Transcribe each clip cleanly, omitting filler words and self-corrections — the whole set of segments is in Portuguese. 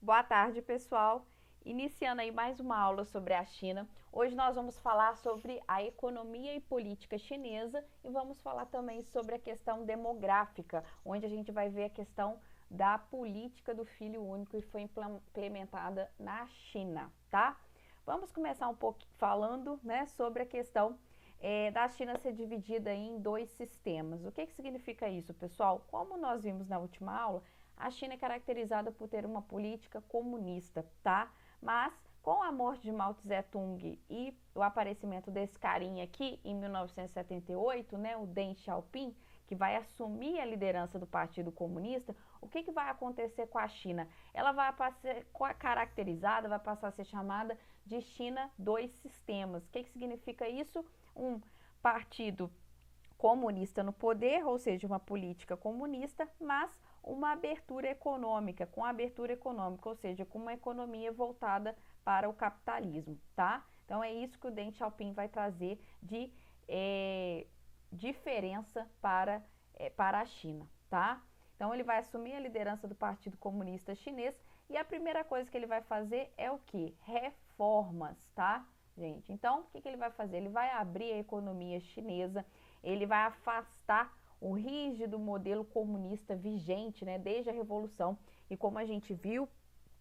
Boa tarde, pessoal. Iniciando aí mais uma aula sobre a China. Hoje nós vamos falar sobre a economia e política chinesa e vamos falar também sobre a questão demográfica, onde a gente vai ver a questão da política do filho único que foi implementada na China, tá? Vamos começar um pouco falando, né, sobre a questão da China ser dividida em dois sistemas. O que significa isso, pessoal? Como nós vimos na última aula, a China é caracterizada por ter uma política comunista, tá? Mas com a morte de Mao Tse-tung e o aparecimento desse carinha aqui em 1978, né, o Deng Xiaoping, que vai assumir a liderança do Partido Comunista, o que vai acontecer com a China? Ela vai ser caracterizada, vai passar a ser chamada de China dois sistemas. O que significa isso? Um partido comunista no poder, ou seja, uma política comunista, mas uma abertura econômica, com abertura econômica, ou seja, com uma economia voltada para o capitalismo, tá? Então é isso que o Deng Xiaoping vai trazer de diferença para a China, tá? Então ele vai assumir a liderança do Partido Comunista Chinês e a primeira coisa que ele vai fazer é o quê? Reformas, tá, gente? Então o que ele vai fazer? Ele vai abrir a economia chinesa, ele vai afastar o rígido modelo comunista vigente, né, desde a Revolução, e como a gente viu,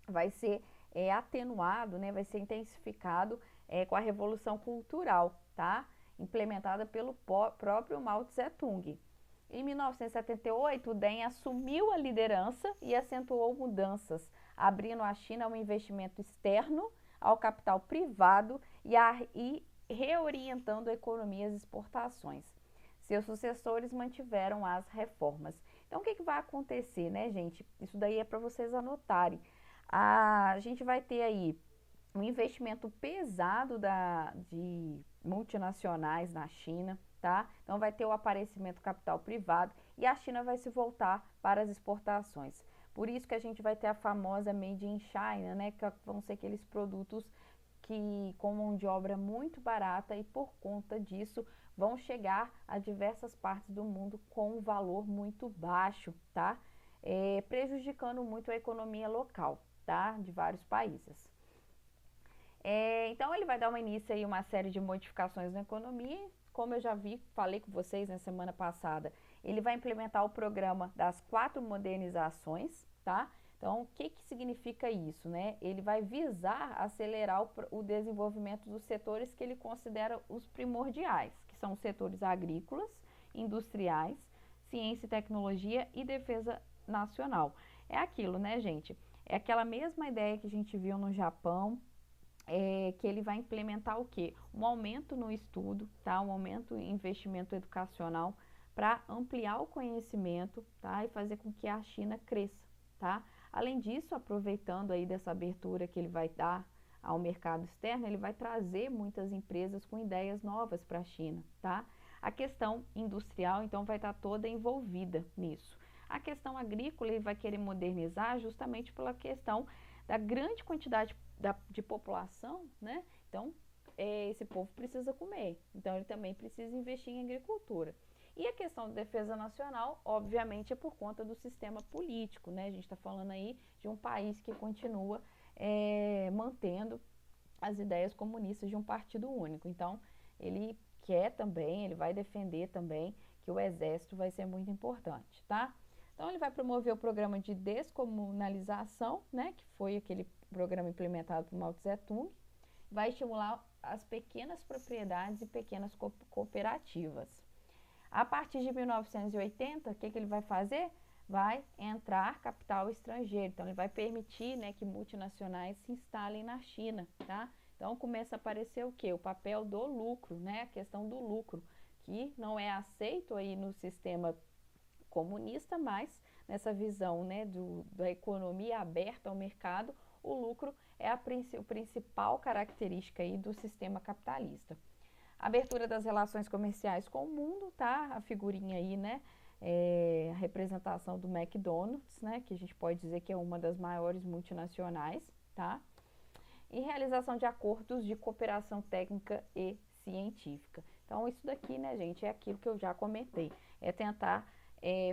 vai ser atenuado, né, vai ser intensificado com a Revolução Cultural, tá, implementada pelo próprio Mao Tse-tung. Em 1978, o Deng assumiu a liderança e acentuou mudanças, abrindo a China ao investimento externo, ao capital privado e reorientando a economia e as exportações. Seus sucessores mantiveram as reformas. Então, o que vai acontecer, né, gente? Isso daí é para vocês anotarem. A gente vai ter aí um investimento pesado de multinacionais na China, tá? Então, vai ter o aparecimento do capital privado e a China vai se voltar para as exportações. Por isso que a gente vai ter a famosa Made in China, né? Que vão ser aqueles produtos que com mão de obra muito barata e por conta disso vão chegar a diversas partes do mundo com um valor muito baixo, tá? Prejudicando muito a economia local, tá? De vários países. Então ele vai dar uma início aí uma série de modificações na economia, como eu já falei com vocês na semana passada, ele vai implementar o programa das 4 modernizações, tá? Então, o que significa isso, né? Ele vai visar acelerar o desenvolvimento dos setores que ele considera os primordiais, que são os setores agrícolas, industriais, ciência e tecnologia e defesa nacional. É aquilo, né, gente? É aquela mesma ideia que a gente viu no Japão, que ele vai implementar o quê? Um aumento no estudo, tá? Um aumento em investimento educacional para ampliar o conhecimento, tá? E fazer com que a China cresça, tá? Além disso, aproveitando aí dessa abertura que ele vai dar ao mercado externo, ele vai trazer muitas empresas com ideias novas para a China, tá? A questão industrial, então, vai estar toda envolvida nisso. A questão agrícola, ele vai querer modernizar justamente pela questão da grande quantidade de população, né? Então, esse povo precisa comer. Então, ele também precisa investir em agricultura. E a questão da defesa nacional, obviamente, é por conta do sistema político, né? A gente está falando aí de um país que continua mantendo as ideias comunistas de um partido único. Então, ele quer também, ele vai defender também que o exército vai ser muito importante, tá? Então, ele vai promover o programa de descomunalização, né? Que foi aquele programa implementado por Mao Tse-tung, vai estimular as pequenas propriedades e pequenas cooperativas. A partir de 1980, o que ele vai fazer? Vai entrar capital estrangeiro. Então, ele vai permitir, né, que multinacionais se instalem na China, tá? Então, começa a aparecer o quê? O papel do lucro, né? A questão do lucro, que não é aceito aí no sistema comunista, mas nessa visão, né, da economia aberta ao mercado, o lucro é a principal característica aí do sistema capitalista. Abertura das relações comerciais com o mundo, tá? A figurinha aí, né? A representação do McDonald's, né? Que a gente pode dizer que é uma das maiores multinacionais, tá? E realização de acordos de cooperação técnica e científica. Então, isso daqui, né, gente, é aquilo que eu já comentei. É tentar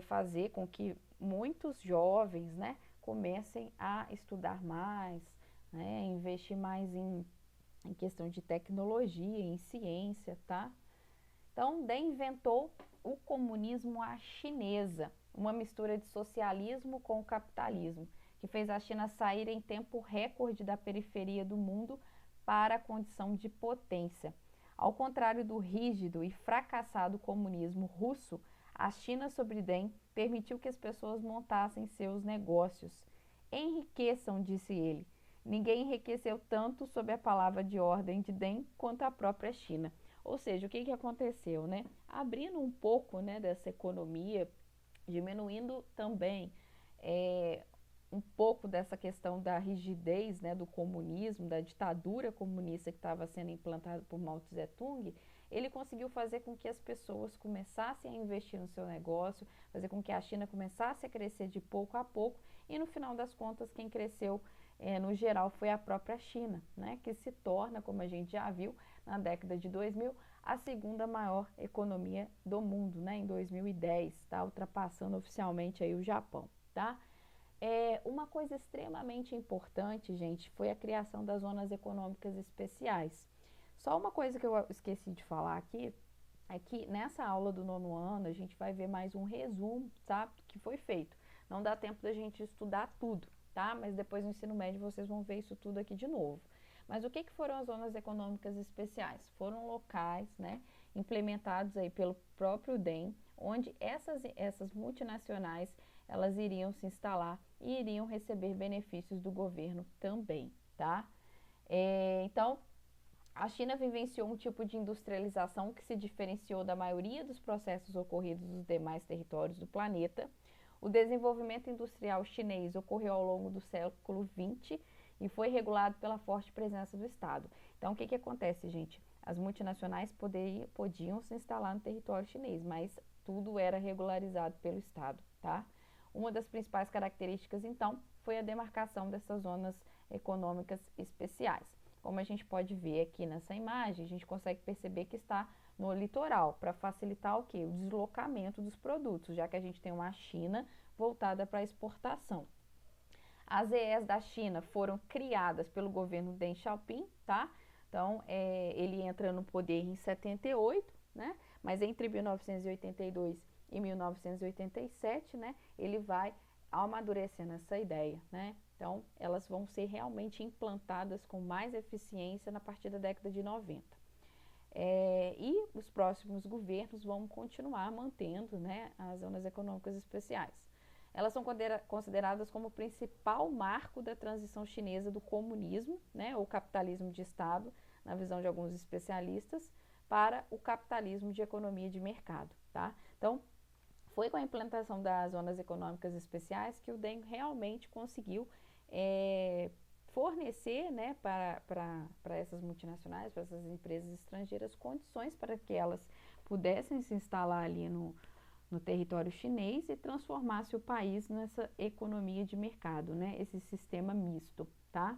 fazer com que muitos jovens, né, comecem a estudar mais, né, investir mais em questão de tecnologia, em ciência, tá? Então, Deng inventou o comunismo à chinesa, uma mistura de socialismo com capitalismo, que fez a China sair em tempo recorde da periferia do mundo para a condição de potência. Ao contrário do rígido e fracassado comunismo russo, a China sob Deng permitiu que as pessoas montassem seus negócios. Enriqueçam, disse ele. Ninguém enriqueceu tanto sob a palavra de ordem de Deng quanto a própria China. Ou seja, o que aconteceu, né? Abrindo um pouco, né, dessa economia, diminuindo também um pouco dessa questão da rigidez, né, do comunismo, da ditadura comunista que estava sendo implantada por Mao Tse-tung, ele conseguiu fazer com que as pessoas começassem a investir no seu negócio, fazer com que a China começasse a crescer de pouco a pouco, e no final das contas quem cresceu no geral foi a própria China, né, que se torna, como a gente já viu, na década de 2000, a segunda maior economia do mundo, né, em 2010, tá, ultrapassando oficialmente aí o Japão, tá? Uma coisa extremamente importante, gente, foi a criação das zonas econômicas especiais. Só uma coisa que eu esqueci de falar aqui, é que nessa aula do 9º ano a gente vai ver mais um resumo, tá, do que foi feito. Não dá tempo da gente estudar tudo, tá? Mas depois no ensino médio vocês vão ver isso tudo aqui de novo. Mas o que foram as zonas econômicas especiais? Foram locais, né, implementados aí pelo próprio Deng, onde essas multinacionais elas iriam se instalar e iriam receber benefícios do governo também, tá? Então, a China vivenciou um tipo de industrialização que se diferenciou da maioria dos processos ocorridos nos demais territórios do planeta. O desenvolvimento industrial chinês ocorreu ao longo do século XX e foi regulado pela forte presença do Estado. Então, o que acontece, gente? As multinacionais podiam se instalar no território chinês, mas tudo era regularizado pelo Estado, tá? Uma das principais características, então, foi a demarcação dessas zonas econômicas especiais. Como a gente pode ver aqui nessa imagem, a gente consegue perceber que está no litoral, para facilitar o quê? O deslocamento dos produtos, já que a gente tem uma China voltada para a exportação. As EEs da China foram criadas pelo governo Deng Xiaoping, tá? Então, ele entra no poder em 78, né? Mas entre 1982 e 1987, né, ele vai amadurecendo essa ideia, né? Então, elas vão ser realmente implantadas com mais eficiência na partir da década de 90. E os próximos governos vão continuar mantendo, né, as zonas econômicas especiais. Elas são consideradas como o principal marco da transição chinesa do comunismo, né, ou capitalismo de Estado, na visão de alguns especialistas, para o capitalismo de economia de mercado, tá? Então, foi com a implantação das zonas econômicas especiais que o Deng realmente conseguiu fornecer, né, para essas multinacionais, para essas empresas estrangeiras, condições para que elas pudessem se instalar ali no território chinês e transformasse o país nessa economia de mercado, né, esse sistema misto, tá?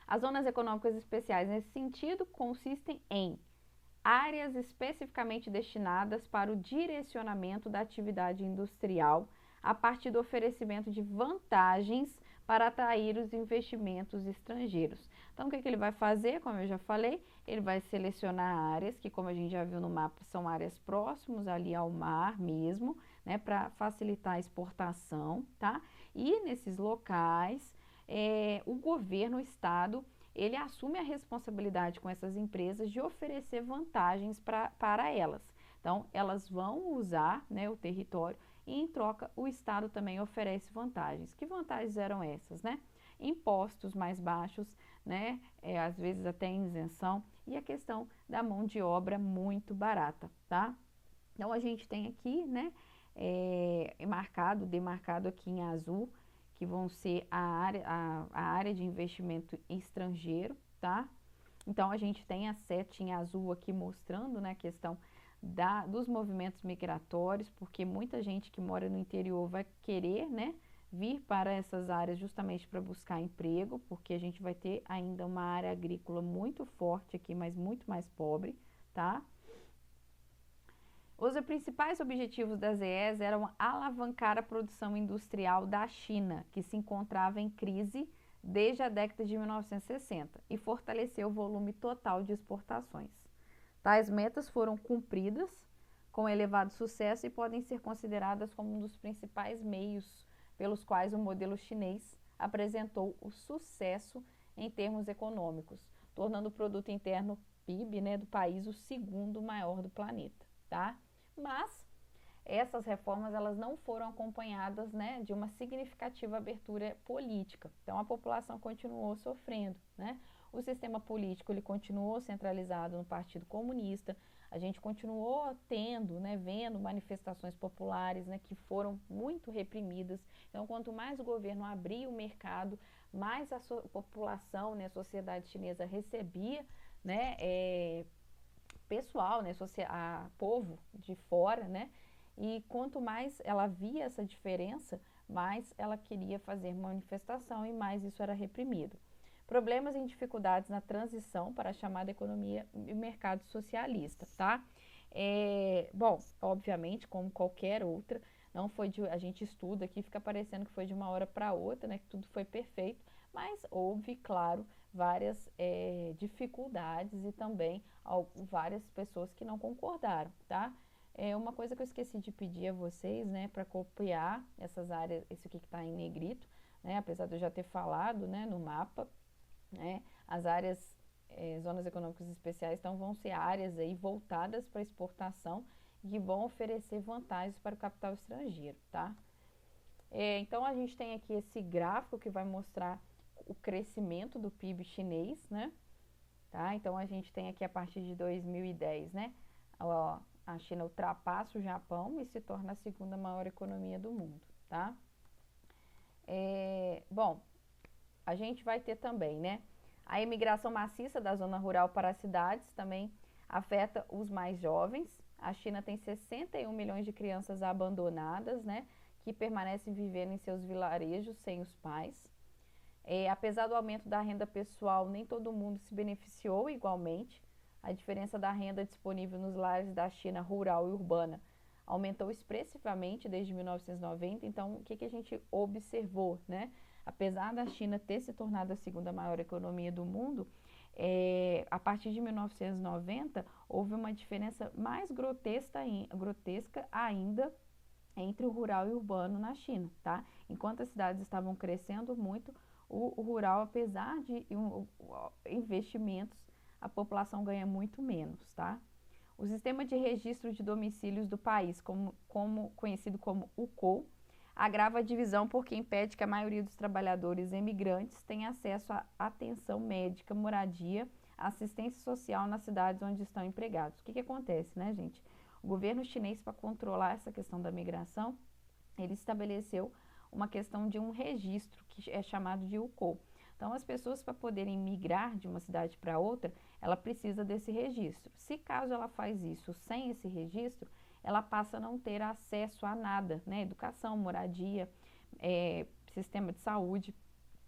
As zonas econômicas especiais, nesse sentido, consistem em áreas especificamente destinadas para o direcionamento da atividade industrial a partir do oferecimento de vantagens para atrair os investimentos estrangeiros. Então, o que ele vai fazer? Como eu já falei, ele vai selecionar áreas que, como a gente já viu no mapa, são áreas próximas ali ao mar mesmo, né, para facilitar a exportação, tá? E nesses locais, o governo, o Estado, ele assume a responsabilidade com essas empresas de oferecer vantagens para elas. Então, elas vão usar, né, o território e, em troca, o Estado também oferece vantagens. Que vantagens eram essas, né? Impostos mais baixos, né, às vezes até isenção, e a questão da mão de obra muito barata, tá? Então, a gente tem aqui, né, demarcado aqui em azul, que vão ser a área de investimento estrangeiro, tá? Então, a gente tem a setinha azul aqui mostrando, né, a questão dos movimentos migratórios, porque muita gente que mora no interior vai querer, né, vir para essas áreas justamente para buscar emprego, porque a gente vai ter ainda uma área agrícola muito forte aqui, mas muito mais pobre, tá? Os principais objetivos das ZEs eram alavancar a produção industrial da China, que se encontrava em crise desde a década de 1960, e fortalecer o volume total de exportações. Tais metas foram cumpridas com elevado sucesso e podem ser consideradas como um dos principais meios pelos quais o modelo chinês apresentou o sucesso em termos econômicos, tornando o produto interno PIB, né, do país o segundo maior do planeta, tá? Mas essas reformas elas não foram acompanhadas, né, de uma significativa abertura política. Então a população continuou sofrendo, né? O sistema político ele continuou centralizado no Partido Comunista. A gente continuou tendo, né, vendo manifestações populares, né, que foram muito reprimidas. Então, quanto mais o governo abria o mercado, mais a população, né, a sociedade chinesa recebia, né, pessoal, né, povo de fora, né, e quanto mais ela via essa diferença, mais ela queria fazer manifestação e mais isso era reprimido. Problemas e dificuldades na transição para a chamada economia e mercado socialista, tá? Bom, obviamente, como qualquer outra, não foi a gente estuda aqui, fica parecendo que foi de uma hora para outra, né? Que tudo foi perfeito, mas houve, claro, várias dificuldades e também várias pessoas que não concordaram, tá? Uma coisa que eu esqueci de pedir a vocês, né, para copiar essas áreas, isso aqui que está em negrito, né, apesar de eu já ter falado, né, no mapa, né, as áreas, zonas econômicas especiais, então vão ser áreas aí voltadas para exportação e que vão oferecer vantagens para o capital estrangeiro, tá? Então a gente tem aqui esse gráfico que vai mostrar o crescimento do PIB chinês, né? Tá? Então a gente tem aqui a partir de 2010, né? A China ultrapassa o Japão e se torna a segunda maior economia do mundo, tá? Bom, a gente vai ter também, né? A imigração maciça da zona rural para as cidades também afeta os mais jovens. A China tem 61 milhões de crianças abandonadas, né? Que permanecem vivendo em seus vilarejos sem os pais. Apesar do aumento da renda pessoal, nem todo mundo se beneficiou igualmente. A diferença da renda disponível nos lares da China rural e urbana aumentou expressivamente desde 1990. Então, o que a gente observou, né? Apesar da China ter se tornado a segunda maior economia do mundo, a partir de 1990 houve uma diferença mais grotesca ainda entre o rural e o urbano na China, tá? Enquanto as cidades estavam crescendo muito, o rural, apesar de investimentos, a população ganha muito menos, tá? O sistema de registro de domicílios do país, conhecido como UCO, agrava a divisão porque impede que a maioria dos trabalhadores emigrantes tenha acesso a atenção médica, moradia, assistência social nas cidades onde estão empregados. O que acontece, né, gente? O governo chinês, para controlar essa questão da migração, ele estabeleceu uma questão de um registro que é chamado de UCO. Então, as pessoas, para poderem migrar de uma cidade para outra, ela precisa desse registro. Se caso ela faz isso sem esse registro, ela passa a não ter acesso a nada, né? Educação, moradia, sistema de saúde,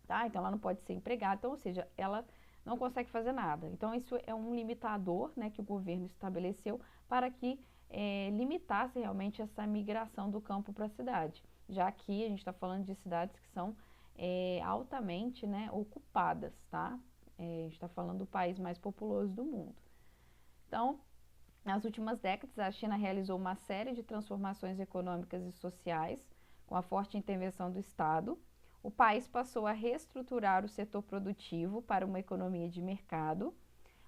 tá? Então, ela não pode ser empregada, então, ou seja, ela não consegue fazer nada. Então, isso é um limitador, né, que o governo estabeleceu para que limitasse realmente essa migração do campo para a cidade, já que a gente está falando de cidades que são altamente, né, ocupadas, tá? A gente está falando do país mais populoso do mundo. Então, nas últimas décadas, a China realizou uma série de transformações econômicas e sociais, com a forte intervenção do Estado. O país passou a reestruturar o setor produtivo para uma economia de mercado.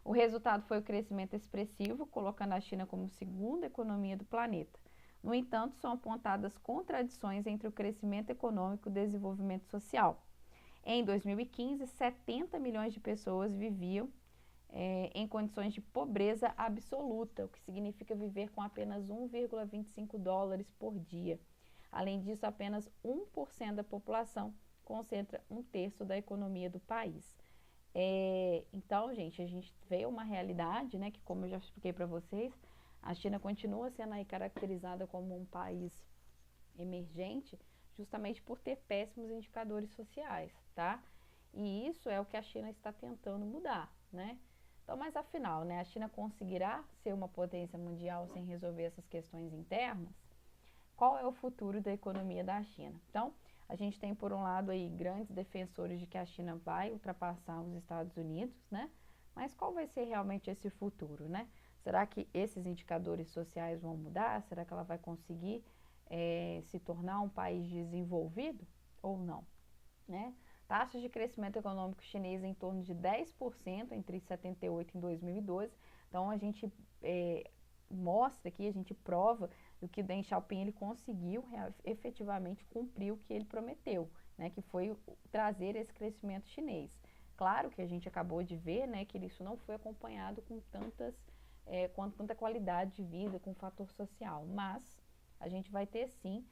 O resultado foi o crescimento expressivo, colocando a China como segunda economia do planeta. No entanto, são apontadas contradições entre o crescimento econômico e o desenvolvimento social. Em 2015, 70 milhões de pessoas viviam em condições de pobreza absoluta, o que significa viver com apenas 1,25 dólares por dia. Além disso, apenas 1% da população concentra um terço da economia do país. Então, gente, a gente vê uma realidade, né, que como eu já expliquei para vocês, a China continua sendo aí caracterizada como um país emergente, justamente por ter péssimos indicadores sociais, tá? E isso é o que a China está tentando mudar, né? Então, mas afinal, né, a China conseguirá ser uma potência mundial sem resolver essas questões internas? Qual é o futuro da economia da China? Então, a gente tem, por um lado, aí, grandes defensores de que a China vai ultrapassar os Estados Unidos, né? Mas qual vai ser realmente esse futuro, né? Será que esses indicadores sociais vão mudar? Será que ela vai conseguir se tornar um país desenvolvido ou não, né? Taxas de crescimento econômico chinês em torno de 10% entre 78 e 2012. Então, a gente mostra aqui, a gente prova do que Deng Xiaoping ele conseguiu efetivamente cumprir o que ele prometeu, né, que foi trazer esse crescimento chinês. Claro que a gente acabou de ver, né, que isso não foi acompanhado com com tanta qualidade de vida, com o fator social, mas a gente vai ter sim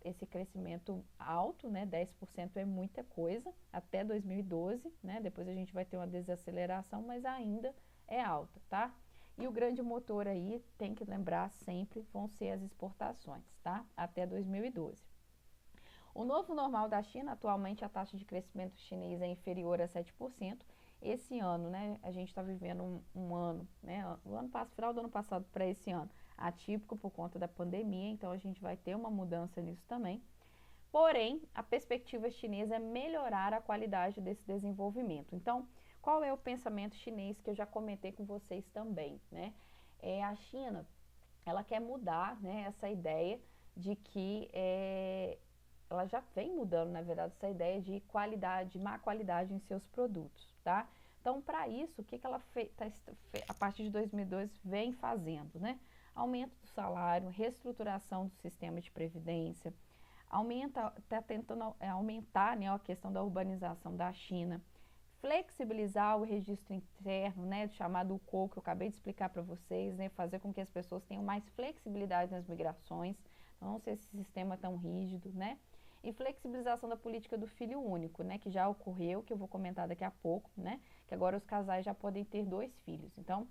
esse crescimento alto, né, 10% é muita coisa, até 2012, né, depois a gente vai ter uma desaceleração, mas ainda é alta, tá? E o grande motor aí, tem que lembrar sempre, vão ser as exportações, tá? Até 2012. O novo normal da China, atualmente a taxa de crescimento chinês é inferior a 7%. Esse ano, né, a gente está vivendo um ano, né, final do ano passado para esse ano, atípico por conta da pandemia, então a gente vai ter uma mudança nisso também. Porém, a perspectiva chinesa é melhorar a qualidade desse desenvolvimento. Então, qual é o pensamento chinês que eu já comentei com vocês também, né? A China, ela quer mudar, né, essa ideia de que ela já vem mudando, na verdade, essa ideia de qualidade, má qualidade em seus produtos, tá? Então, para isso, o que ela fez, a partir de 2002 vem fazendo, né? Aumento do salário, reestruturação do sistema de previdência, está tentando aumentar, né, a questão da urbanização da China, flexibilizar o registro interno, né, chamado UCO, que eu acabei de explicar para vocês, né, fazer com que as pessoas tenham mais flexibilidade nas migrações, não ser esse sistema tão rígido, né, e flexibilização da política do filho único, né, que já ocorreu, que eu vou comentar daqui a pouco, né, que agora os casais já podem ter 2 filhos. Então,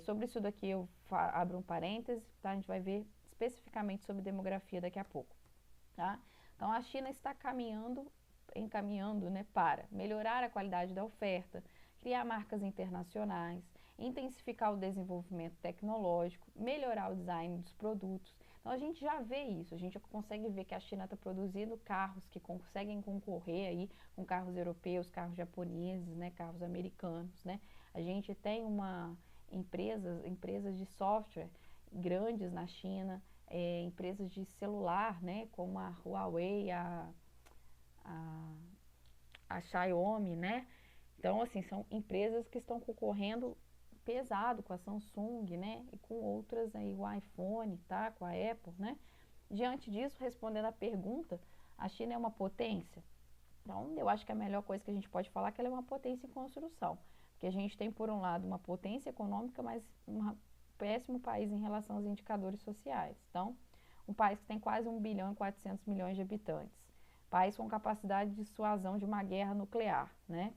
sobre isso daqui eu abro um parêntese, tá, a gente vai ver especificamente sobre demografia daqui a pouco, tá? Então, a China está encaminhando, né, para melhorar a qualidade da oferta, criar marcas internacionais, intensificar o desenvolvimento tecnológico, melhorar o design dos produtos. Então, a gente já vê isso, a gente consegue ver que a China está produzindo carros que conseguem concorrer aí com carros europeus, carros japoneses, né, carros americanos, né? A gente tem empresas de software grandes na China, empresas de celular, né, como a Huawei, a Xiaomi, né? Então, assim, são empresas que estão concorrendo pesado com a Samsung, né? E com outras aí, o iPhone, tá? Com a Apple, né? Diante disso, respondendo a pergunta, a China é uma potência? Então, eu acho que a melhor coisa que a gente pode falar é que ela é uma potência em construção. Porque a gente tem, por um lado, uma potência econômica, mas um péssimo país em relação aos indicadores sociais. Então, um país que tem quase 1 bilhão e 400 milhões de habitantes. País com capacidade de dissuasão de uma guerra nuclear, né?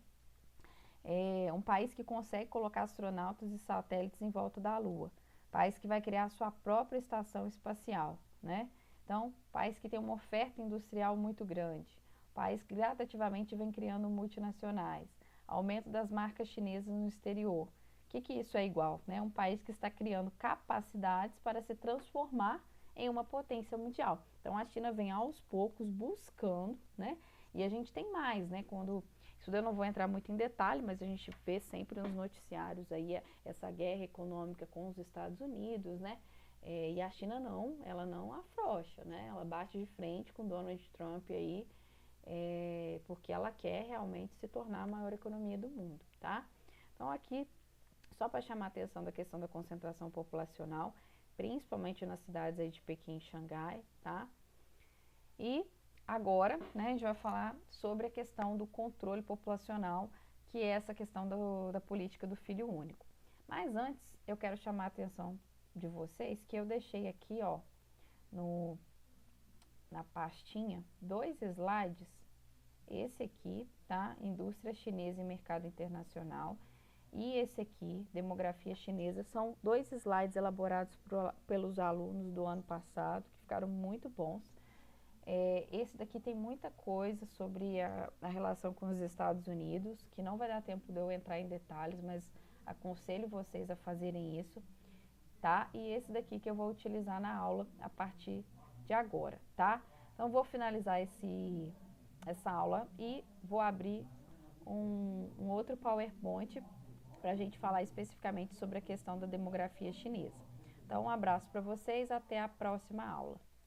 Um país que consegue colocar astronautas e satélites em volta da Lua. País que vai criar sua própria estação espacial, né? Então, país que tem uma oferta industrial muito grande. País que gradativamente vem criando multinacionais. Aumento das marcas chinesas no exterior. O que isso é igual, né? Um país que está criando capacidades para se transformar em uma potência mundial. Então, a China vem aos poucos buscando, né? E a gente tem mais, né? Isso eu não vou entrar muito em detalhe, mas a gente vê sempre nos noticiários aí essa guerra econômica com os Estados Unidos, né? E a China ela não afrouxa, né? Ela bate de frente com Donald Trump aí, porque ela quer realmente se tornar a maior economia do mundo, tá? Então aqui, só para chamar a atenção da questão da concentração populacional, principalmente nas cidades aí de Pequim e Xangai, tá? E agora, né, a gente vai falar sobre a questão do controle populacional, que é essa questão da política do filho único. Mas antes, eu quero chamar a atenção de vocês que eu deixei aqui, ó, na pastinha, 2 slides. Esse aqui, tá? Indústria chinesa e mercado internacional. E esse aqui, demografia chinesa, são 2 slides elaborados pelos alunos do ano passado, que ficaram muito bons. Esse daqui tem muita coisa sobre a relação com os Estados Unidos, que não vai dar tempo de eu entrar em detalhes, mas aconselho vocês a fazerem isso, tá? E esse daqui que eu vou utilizar na aula a partir de agora, tá? Então, vou finalizar essa aula e vou abrir um outro PowerPoint para a gente falar especificamente sobre a questão da demografia chinesa. Então, um abraço para vocês, até a próxima aula.